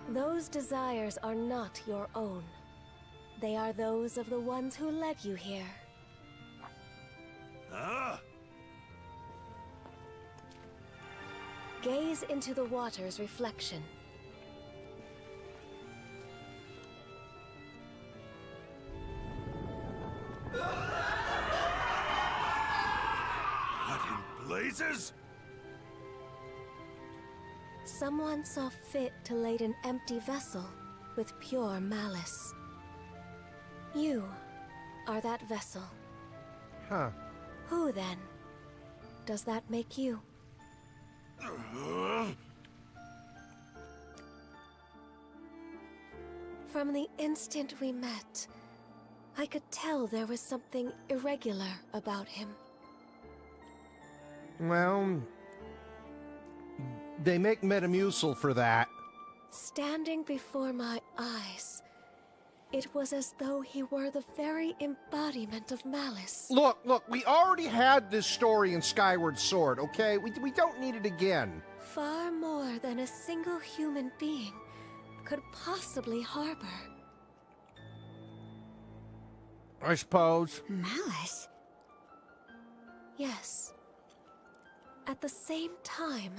Those desires are not your own. They are those of the ones who led you here. Huh? Gaze into the water's reflection. What in blazes? Someone saw fit to lade an empty vessel with pure malice. You are that vessel. Huh. Who, then, does that make you? From the instant we met, I could tell there was something irregular about him. Well, they make Metamucil for that. Standing before my eyes, it was as though he were the very embodiment of malice. Look, we already had this story in Skyward Sword, okay? We don't need it again. Far more than a single human being could possibly harbor. I suppose. Malice? Yes. At the same time,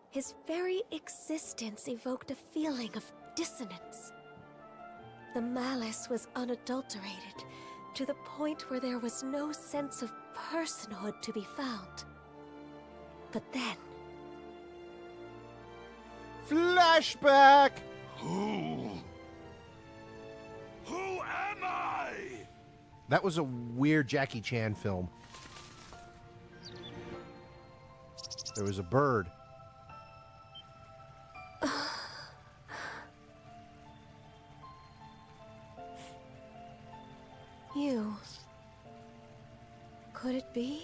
his very existence evoked a feeling of dissonance. The malice was unadulterated, to the point where there was no sense of personhood to be found. But then... Flashback! Who am I? That was a weird Jackie Chan film. There was a bird. You... Could it be?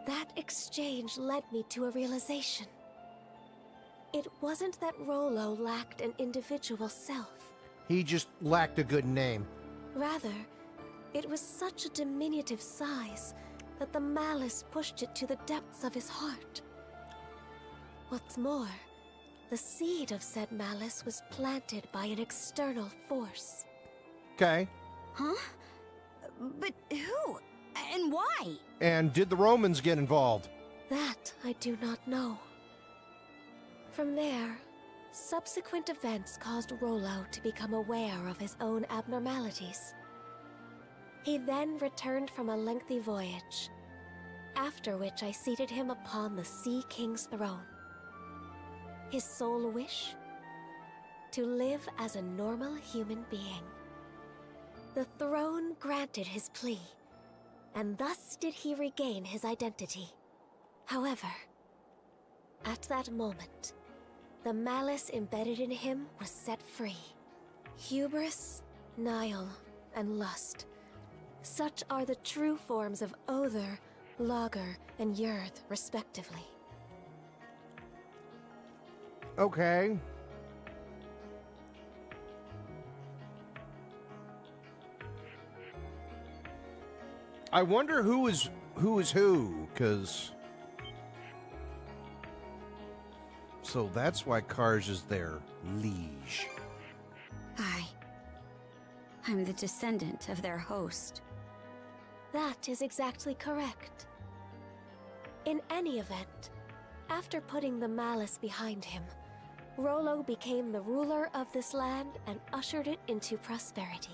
That exchange led me to a realization. It wasn't that Rollo lacked an individual self. He just lacked a good name. Rather, it was such a diminutive size that the malice pushed it to the depths of his heart. What's more, the seed of said malice was planted by an external force. Okay. Huh? But who? And why? And did the Romans get involved? That I do not know. From there, subsequent events caused Rollo to become aware of his own abnormalities. He then returned from a lengthy voyage, after which I seated him upon the Sea King's throne. His sole wish? To live as a normal human being. The throne granted his plea, and thus did he regain his identity. However, at that moment, the malice embedded in him was set free. Hubris, Nile, and lust. Such are the true forms of Other, Lager, and Yurth, respectively. Okay. I wonder who is who, because... So that's why Karj is their liege. I'm the descendant of their host. That is exactly correct. In any event, after putting the malice behind him, Rollo became the ruler of this land and ushered it into prosperity.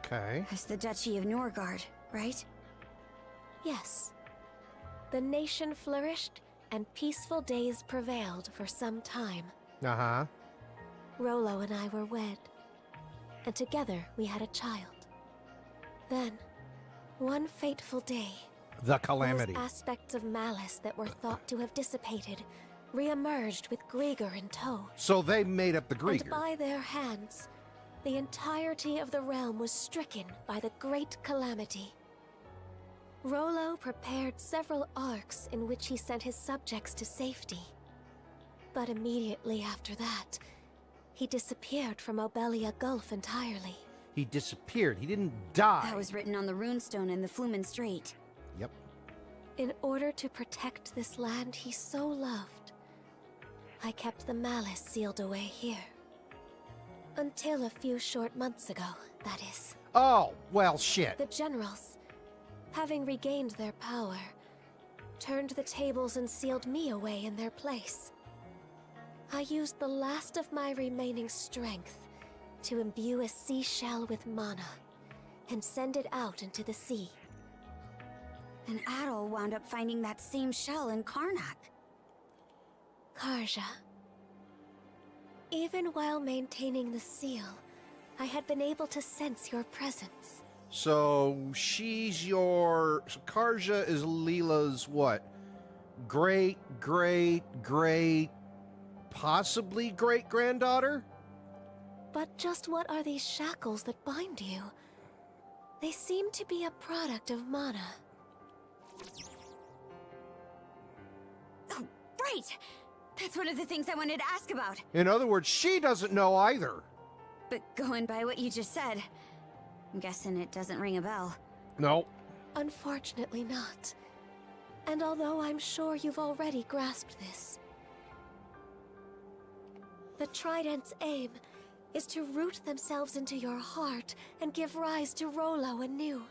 Okay. As the Duchy of Norgard, right? Yes. The nation flourished and peaceful days prevailed for some time. Uh-huh. Rollo and I were wed, and together we had a child. Then, one fateful day, The Calamity. those aspects of malice that were thought to have dissipated re-emerged with Grieger in tow. So they made up the And Grieger. by their hands, the entirety of the realm was stricken by the Great Calamity. Rollo prepared several arcs in which he sent his subjects to safety. But immediately after that, he disappeared from Obelia Gulf entirely. He disappeared. He didn't die. That was written on the runestone in the Flumen Strait. Yep. In order to protect this land he so loved, I kept the malice sealed away here. Until a few short months ago, that is. Oh, well, shit. The generals, having regained their power, turned the tables and sealed me away in their place. I used the last of my remaining strength to imbue a seashell with mana and send it out into the sea. And Adol wound up finding that same shell in Karnak. Karja. Even while maintaining the seal, I had been able to sense your presence. So she's your... So Karja is Leela's what? Great, possibly great-granddaughter? But just what are these shackles that bind you? They seem to be a product of mana. Oh, right! That's one of the things I wanted to ask about. In other words, she doesn't know either. But going by what you just said, I'm guessing it doesn't ring a bell. No. Unfortunately not. And although I'm sure you've already grasped this, the Trident's aim is to root themselves into your heart and give rise to Rolo anew.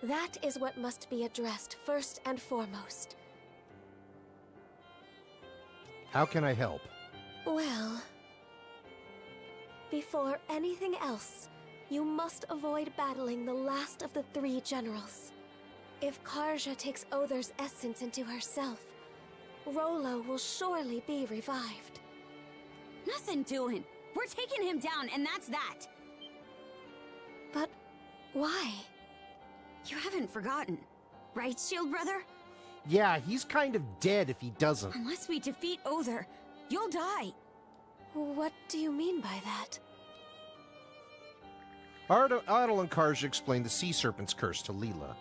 That is what must be addressed first and foremost. How can I help? Well, before anything else, you must avoid battling the last of the three generals. If Karja takes Other's essence into herself, Rolo will surely be revived. Nothing doing. We're taking him down, and that's that. But why? You haven't forgotten, right, Shield Brother? Yeah, he's kind of dead if he doesn't. Unless we defeat Other, you'll die. What do you mean by that? Adol and Karja explained the Sea Serpent's curse to Leela.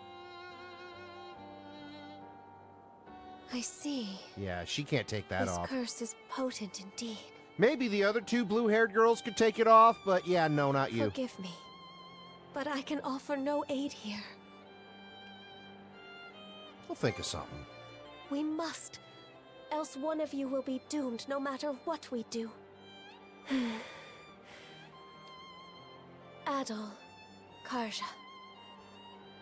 I see. Yeah, she can't take that off. This curse is potent indeed. Maybe the other two blue-haired girls could take it off, but yeah, no, not you. Forgive me, but I can offer no aid here. We'll think of something. We must, else one of you will be doomed no matter what we do. Adol, Karja,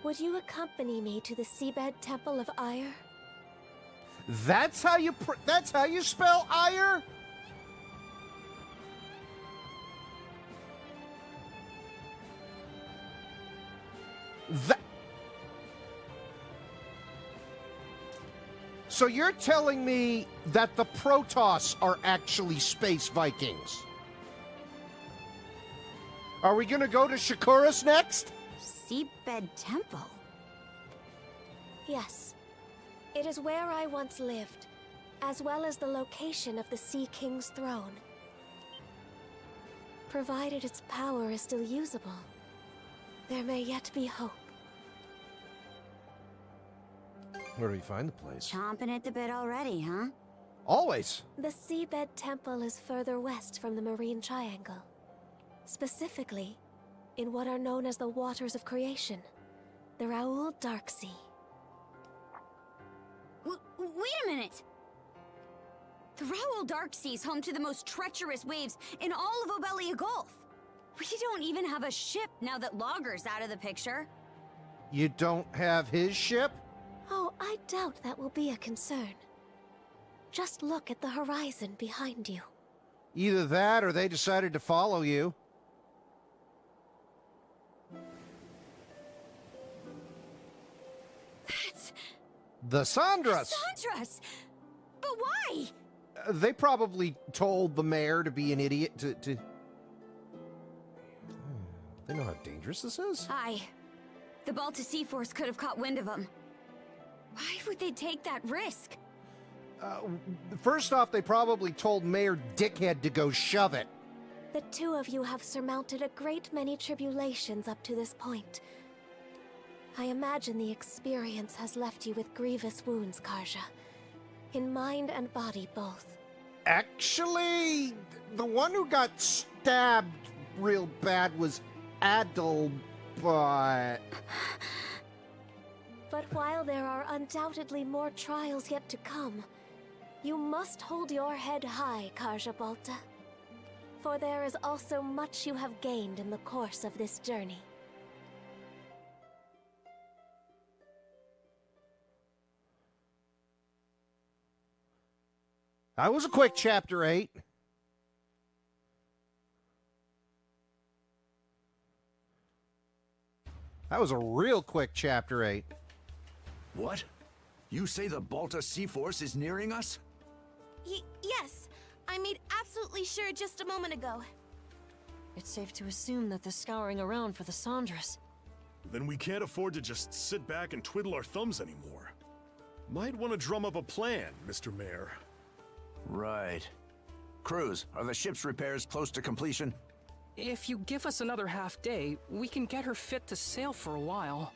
would you accompany me to the Seabed Temple of Ire? That's how you spell ire? So you're telling me that the Protoss are actually space Vikings? Are we gonna go to Shakuras next? Seabed Temple? Yes. It is where I once lived, as well as the location of the Sea King's throne. Provided its power is still usable, there may yet be hope. Where do we find the place? Chomping at the bit already, huh? Always. The Seabed Temple is further west from the Marine Triangle. Specifically, in what are known as the Waters of Creation, the Raoul Dark Sea. Wait a minute! The Raoul Dark Sea is home to the most treacherous waves in all of Obelia Gulf. We don't even have a ship now that Logger's out of the picture. You don't have his ship? Oh, I doubt that will be a concern. Just look at the horizon behind you. Either that or they decided to follow you. That's... The Sandras! Sandras! But why? They probably told the mayor to be an idiot to... They know how dangerous this is? Aye. The Balta Sea Force could have caught wind of them. Why would they take that risk? First off, they probably told Mayor Dickhead to go shove it. The two of you have surmounted a great many tribulations up to this point. I imagine the experience has left you with grievous wounds, Karja. In mind and body both. Actually, the one who got stabbed real bad was Adol, but... But while there are undoubtedly more trials yet to come, you must hold your head high, Carja Balta. For there is also much you have gained in the course of this journey. That was a quick chapter 8. That was a real quick chapter 8. What? You say the Balta Sea Force is nearing us? Yes. I made absolutely sure just a moment ago. It's safe to assume that they're scouring around for the Sandras. Then we can't afford to just sit back and twiddle our thumbs anymore. Might want to drum up a plan, Mr. Mayor. Right. Cruz, are the ship's repairs close to completion? If you give us another half day, we can get her fit to sail for a while.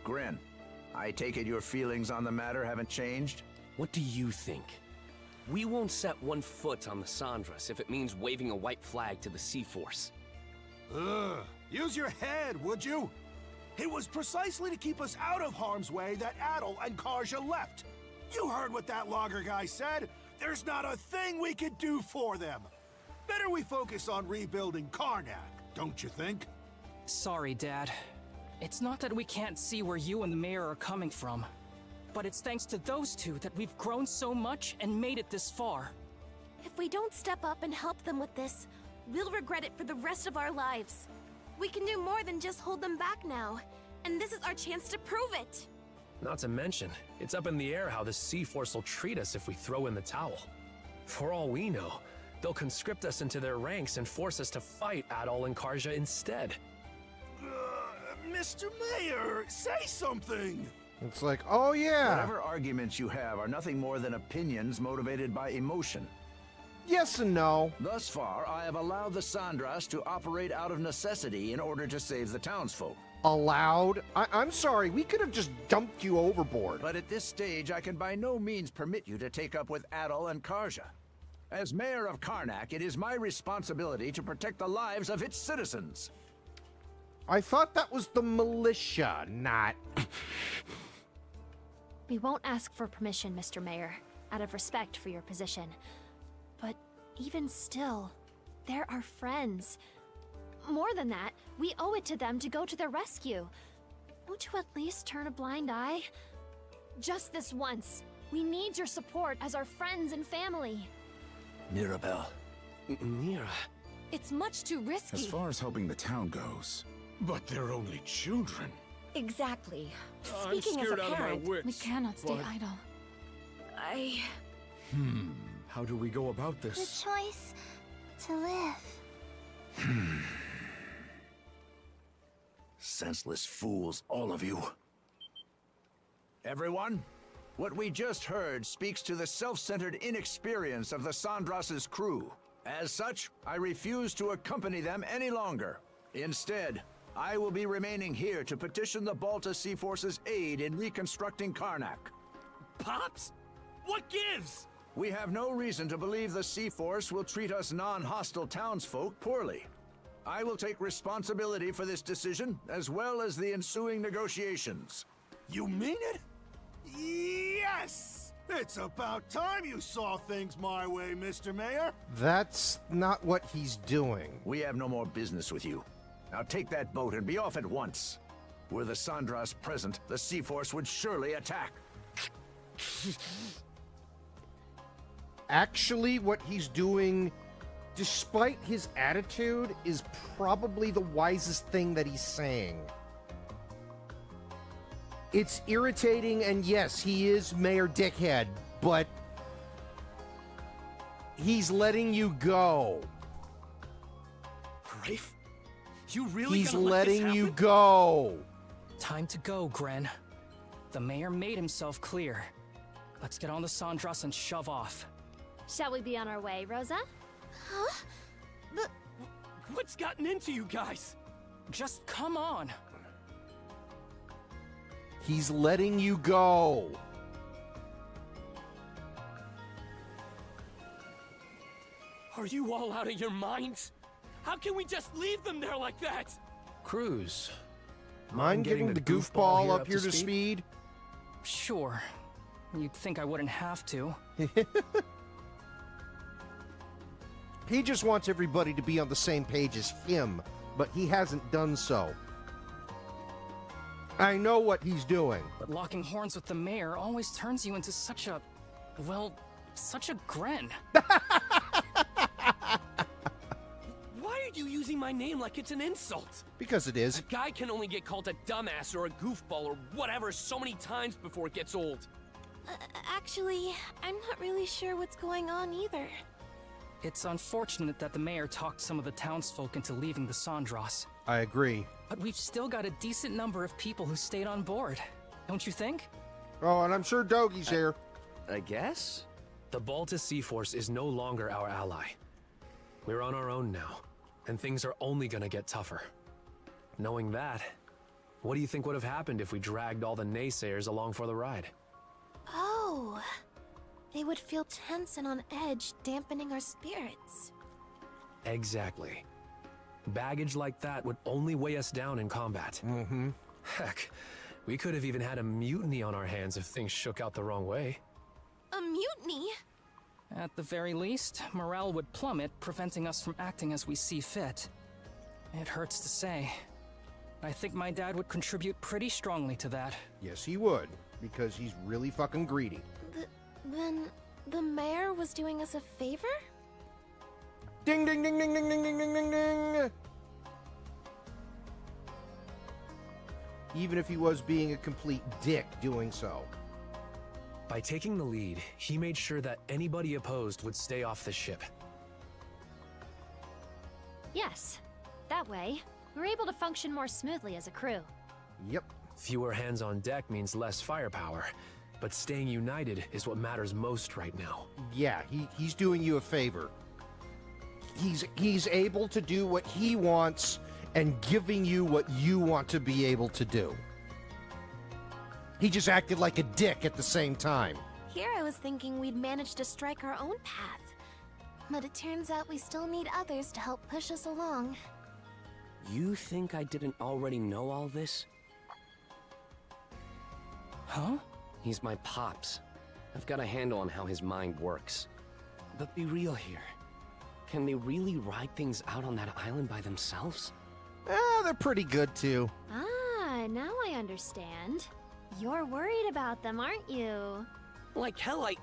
Grin, I take it your feelings on the matter haven't changed? What do you think? We won't set one foot on the Sandras if it means waving a white flag to the Sea Force. Use your head, would you? It was precisely to keep us out of harm's way that Adel and Carja left. You heard what that logger guy said. There's not a thing we could do for them. Better we focus on rebuilding Karnak, don't you think? Sorry, Dad. It's not that we can't see where you and the mayor are coming from, but it's thanks to those two that we've grown so much and made it this far. If we don't step up and help them with this, we'll regret it for the rest of our lives. We can do more than just hold them back now, and this is our chance to prove it. Not to mention, it's up in the air how the Sea Force will treat us if we throw in the towel. For all we know, they'll conscript us into their ranks and force us to fight Adol and Carja instead. Mr. Mayor, say something! It's like, oh yeah. Whatever arguments you have are nothing more than opinions motivated by emotion. Yes and no. Thus far, I have allowed the Sandras to operate out of necessity in order to save the townsfolk. Allowed? I'm sorry, we could have just dumped you overboard. But at this stage, I can by no means permit you to take up with Adol and Carja. As mayor of Karnak, it is my responsibility to protect the lives of its citizens. I thought that was the militia, not... We won't ask for permission, Mr. Mayor, out of respect for your position. But even still, they're our friends. More than that, we owe it to them to go to their rescue. Won't you at least turn a blind eye? Just this once. We need your support as our friends and family. Mirabelle. Mira. It's much too risky. As far as helping the town goes. But they're only children. Exactly. I'm Speaking as scared a out of my parent, wits. we cannot stay but- idle. How do we go about The this? choice to live. Senseless fools, all of you. Everyone, what we just heard speaks to the self-centered inexperience of the Sandras' crew. As such, I refuse to accompany them any longer. Instead, I will be remaining here to petition the Balta Sea Force's aid in reconstructing Karnak. Pops? What gives? We have no reason to believe the Sea Force will treat us non-hostile townsfolk poorly. I will take responsibility for this decision, as well as the ensuing negotiations. You mean it? Yes! It's about time you saw things my way, Mr. Mayor. That's not what he's doing. We have no more business with you. Now take that boat and be off at once. Were the Sandras present, the Sea Force would surely attack. Actually, what he's doing, despite his attitude, is probably the wisest thing that he's saying. It's irritating, and yes, he is Mayor Dickhead, but he's letting you go. Rafe? You really He's gonna let this letting you happen? go. Time to go, Gren. The mayor made himself clear. Let's get on the Sandras and shove off. Shall we be on our way, Rosa? Huh? But What's gotten into you guys? Just come on. He's letting you go. Are you all out of your minds? How can we just leave them there like that? Cruz, Mind getting the goofball up here to speed? Sure. You'd think I wouldn't have to. He just wants everybody to be on the same page as him, but he hasn't done so. I know what he's doing. But locking horns with the mayor always turns you into such a... well, such a gren. Why are you using my name like it's an insult? Because it is. A guy can only get called a dumbass or a goofball or whatever so many times before it gets old. Actually, I'm not really sure what's going on either. It's unfortunate that the mayor talked some of the townsfolk into leaving the Sandras. I agree. But we've still got a decent number of people who stayed on board. Don't you think? Oh, and I'm sure Doggy's here. I guess? The Baltus Sea Force is no longer our ally. We're on our own now, and things are only gonna get tougher. Knowing that, what do you think would have happened if we dragged all the naysayers along for the ride? Oh, they would feel tense and on edge, dampening our spirits. Exactly. Baggage like that would only weigh us down in combat. Mm-hmm. Heck, we could have even had a mutiny on our hands if things shook out the wrong way. A mutiny? At the very least, morale would plummet, preventing us from acting as we see fit. It hurts to say. I think my dad would contribute pretty strongly to that. Yes, he would, because he's really fucking greedy. Then the mayor was doing us a favor? Ding, ding, ding, ding, ding, ding, ding, ding, ding, ding. Even if he was being a complete dick doing so. By taking the lead, he made sure that anybody opposed would stay off the ship. Yes. That way, we're able to function more smoothly as a crew. Yep. Fewer hands on deck means less firepower, but staying united is what matters most right now. Yeah, he's doing you a favor. He's able to do what he wants and giving you what you want to be able to do. He just acted like a dick at the same time. Here I was thinking we'd managed to strike our own path. But it turns out we still need others to help push us along. You think I didn't already know all this? Huh? He's my pops. I've got a handle on how his mind works. But be real here. Can they really ride things out on that island by themselves? They're pretty good too. Ah, now I understand. You're worried about them, aren't you? Like hell, Like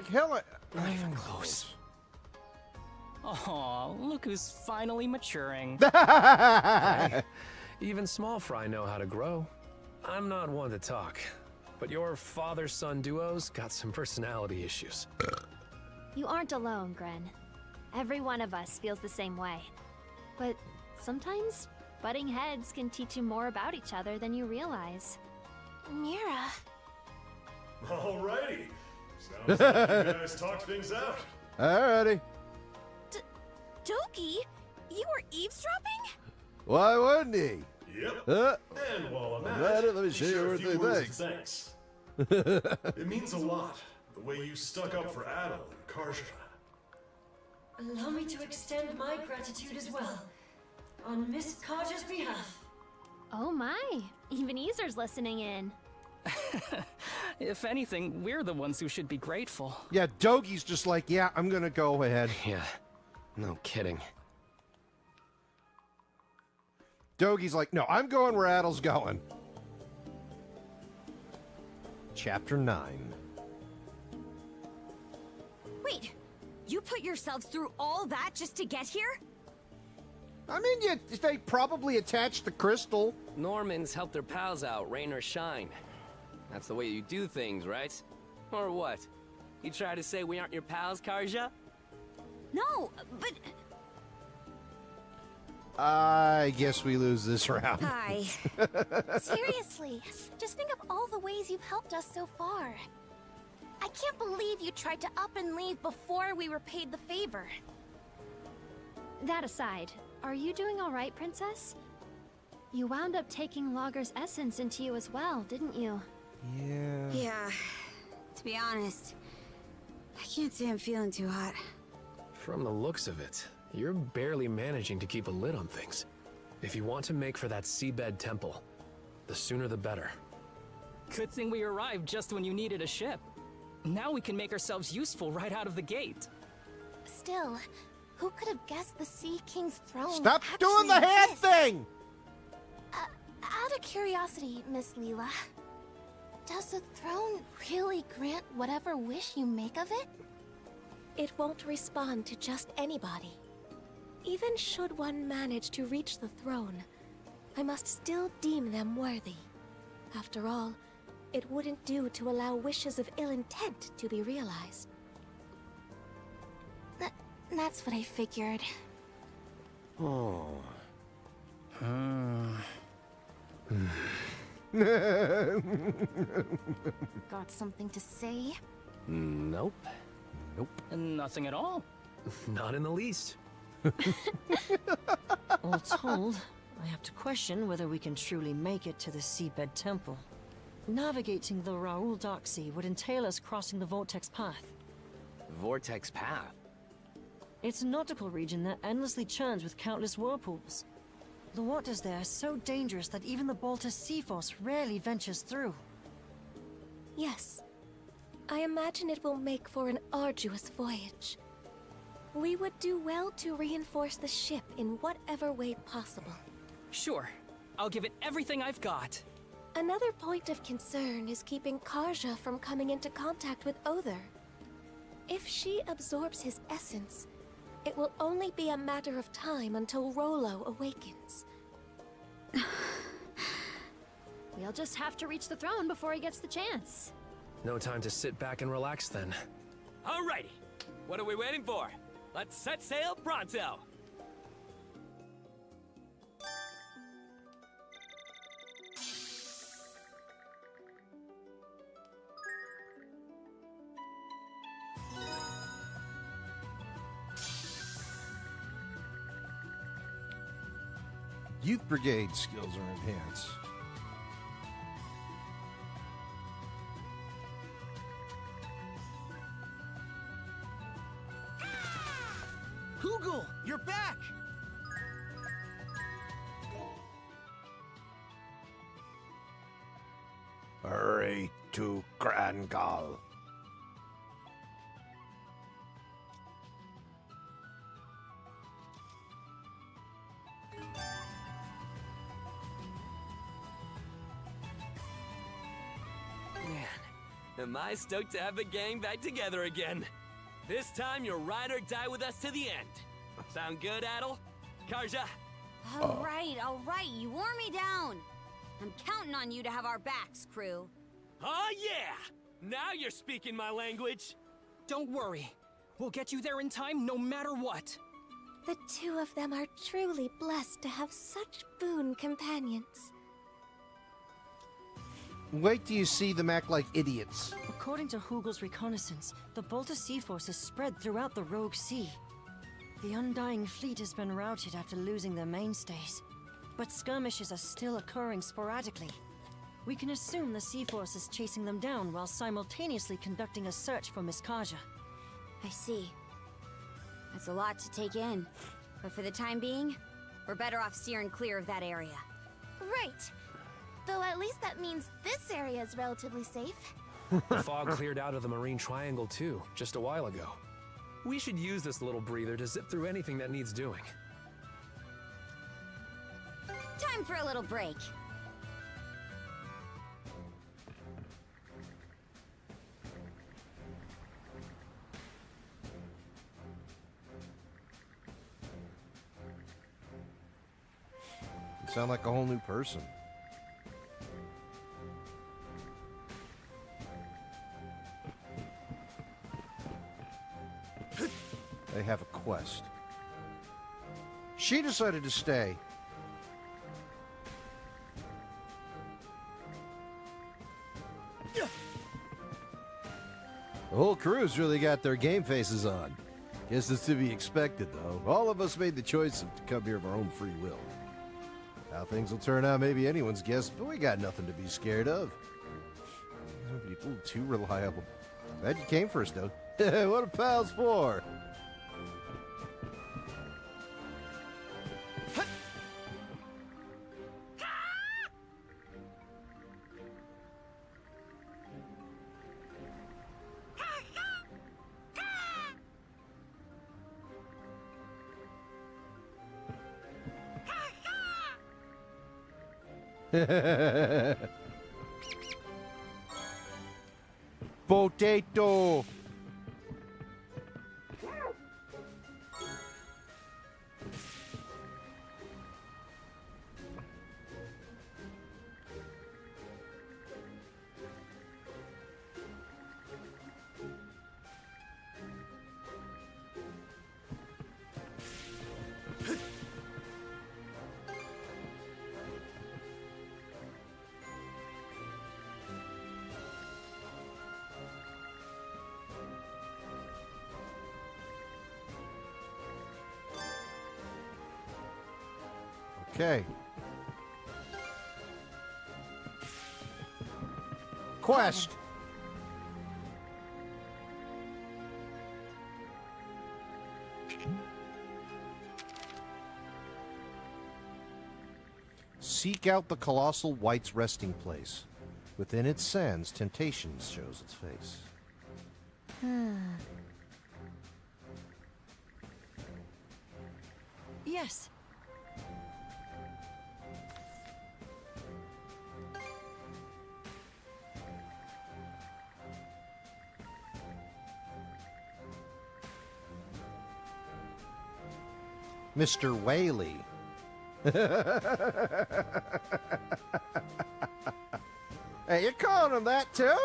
hell, not even close. Aw, look who's finally maturing. Hey, even small fry know how to grow. I'm not one to talk, but your father-son duo's got some personality issues. You aren't alone, Gren. Every one of us feels the same way. But sometimes, butting heads can teach you more about each other than you realize. Mira. Alrighty. Sounds like you guys talked things out. Alrighty. Doki, you were eavesdropping? Why wouldn't he? Yep. And while I'm at it, let me let show you share a what few they words think. of thanks. It means a lot, the way you stuck up for Adel and Karja. Allow me to extend my gratitude as well, on Miss Karja's behalf. Oh my, even Easer's listening in. If anything, we're the ones who should be grateful. Yeah, Dogi's just like, yeah, I'm gonna go ahead. Yeah, no kidding. Dogi's like, no, I'm going where Adel's going. Chapter 9. Wait, you put yourselves through all that just to get here? I mean, they probably attached the crystal. Normans help their pals out, rain or shine. That's the way you do things, right? Or what? You try to say we aren't your pals, Karja? No, but... I guess we lose this round. Hi. Seriously, just think of all the ways you've helped us so far. I can't believe you tried to up and leave before we were paid the favor. That aside, are you doing all right, Princess? You wound up taking Logger's essence into you as well, didn't you? Yeah. Yeah, to be honest, I can't say I'm feeling too hot. From the looks of it, you're barely managing to keep a lid on things. If you want to make for that seabed temple, the sooner the better. Good thing we arrived just when you needed a ship. Now we can make ourselves useful right out of the gate. Still, who could have guessed the Sea King's throne? Stop actually doing the hand exists? thing! Out of curiosity, Miss Leela, does the throne really grant whatever wish you make of it? It won't respond to just anybody. Even should one manage to reach the throne, I must still deem them worthy. After all, it wouldn't do to allow wishes of ill intent to be realized. That's what I figured. Oh. Got something to say? Nope. Nothing at all. Not in the least. All told, I have to question whether we can truly make it to the Seabed Temple. Navigating the Raoul Dark Sea would entail us crossing the Vortex Path. Vortex Path? It's a nautical region that endlessly churns with countless whirlpools. The waters there are so dangerous that even the Baltus Sea Force rarely ventures through. Yes. I imagine it will make for an arduous voyage. We would do well to reinforce the ship in whatever way possible. Sure. I'll give it everything I've got. Another point of concern is keeping Karja from coming into contact with Other. If she absorbs his essence, it will only be a matter of time until Rolo awakens. We'll just have to reach the throne before he gets the chance. No time to sit back and relax then. Alrighty. What are we waiting for? Let's set sail pronto! Youth Brigade skills are enhanced. Hoogle, you're back! Hurry to Grangal. Man, am I stoked to have the gang back together again. This time you'll ride or die with us to the end. Sound good, Adel? Karja? All right, you wore me down. I'm counting on you to have our backs, crew. Oh yeah! Now you're speaking my language. Don't worry. We'll get you there in time no matter what. The two of them are truly blessed to have such boon companions. Wait till you see them act like idiots. According to Hoogle's reconnaissance, the Baltus Sea Force is spread throughout the Rogue Sea. The Undying Fleet has been routed after losing their mainstays, but skirmishes are still occurring sporadically. We can assume the Sea Force is chasing them down while simultaneously conducting a search for Miss Karja. I see. That's a lot to take in. But for the time being, we're better off steering clear of that area. Right. Though at least that means this area is relatively safe. The fog cleared out of the Marine Triangle too, just a while ago. We should use this little breather to zip through anything that needs doing. Time for a little break. You sound like a whole new person. They have a quest. She decided to stay. The whole crew's really got their game faces on. Guess it's to be expected, though. All of us made the choice to come here of our own free will. How things will turn out, maybe anyone's guess, but we got nothing to be scared of. Don't be a little too reliable. Glad you came first, though. What are pals for? Potato. Okay. Quest. Seek out the colossal white's resting place. Within its sands, temptation shows its face. Yes. Mr. Whaley. Hey, you're calling him that too?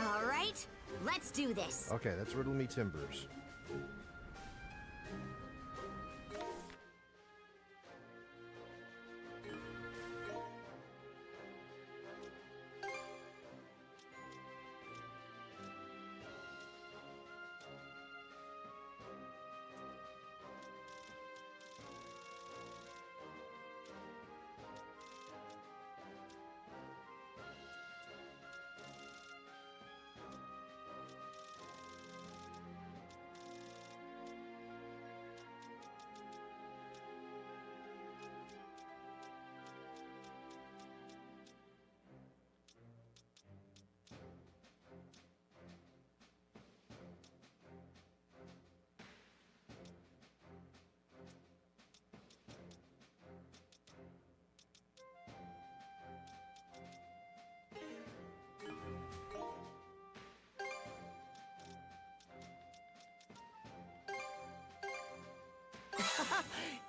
All right, let's do this. Okay, that's Riddle Me Timbers.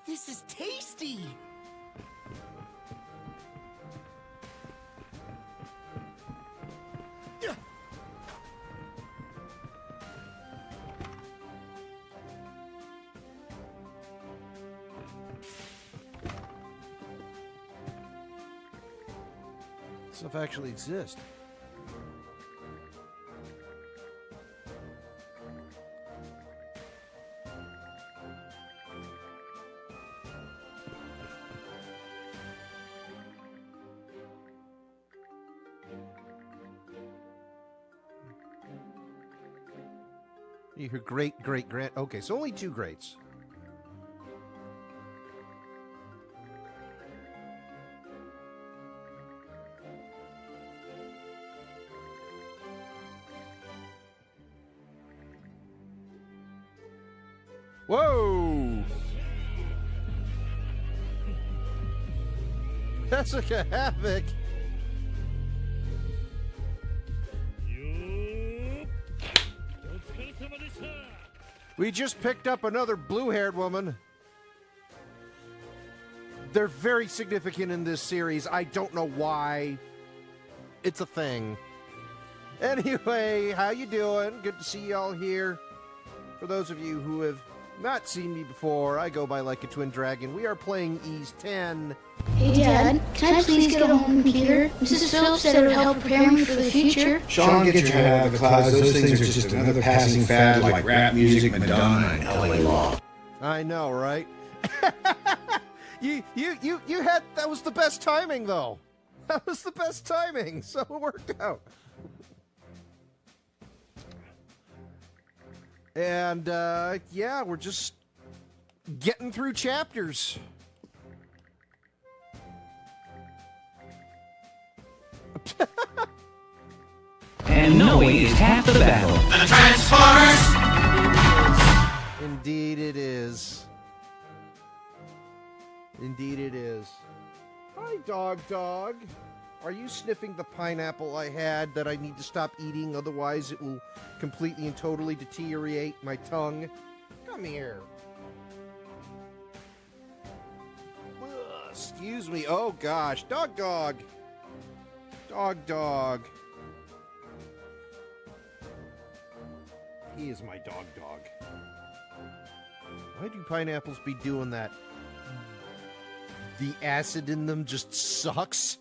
This is tasty! Stuff actually exists. You hear great grand. Okay, so only 2 greats. Whoa! That's like a havoc. We just picked up another blue-haired woman. They're very significant in this series. I don't know why. It's a thing. Anyway, how you doing? Good to see y'all here. For those of you who have not seen me before, I go by Like a Twin Dragon. We are playing Ease 10. Hey, Dad, can I please get a home computer? Mrs. Phillips said it would help prepare me for the future. Sean, get your head out of the clouds. Those things are just another passing fad like rap music, Madonna, and LA Law. I know, right? You had, that was the best timing, though. That was the best timing, so it worked out. And, yeah, we're just getting through chapters. And knowing is half the battle. The Transformers! Indeed it is. Indeed it is. Hi, Dog. Are you sniffing the pineapple I had that I need to stop eating? Otherwise it will completely and totally deteriorate my tongue. Come here. Ugh, excuse me. Oh, gosh. Dog. Dog. He is my dog. Why do pineapples be doing that? The acid in them just sucks.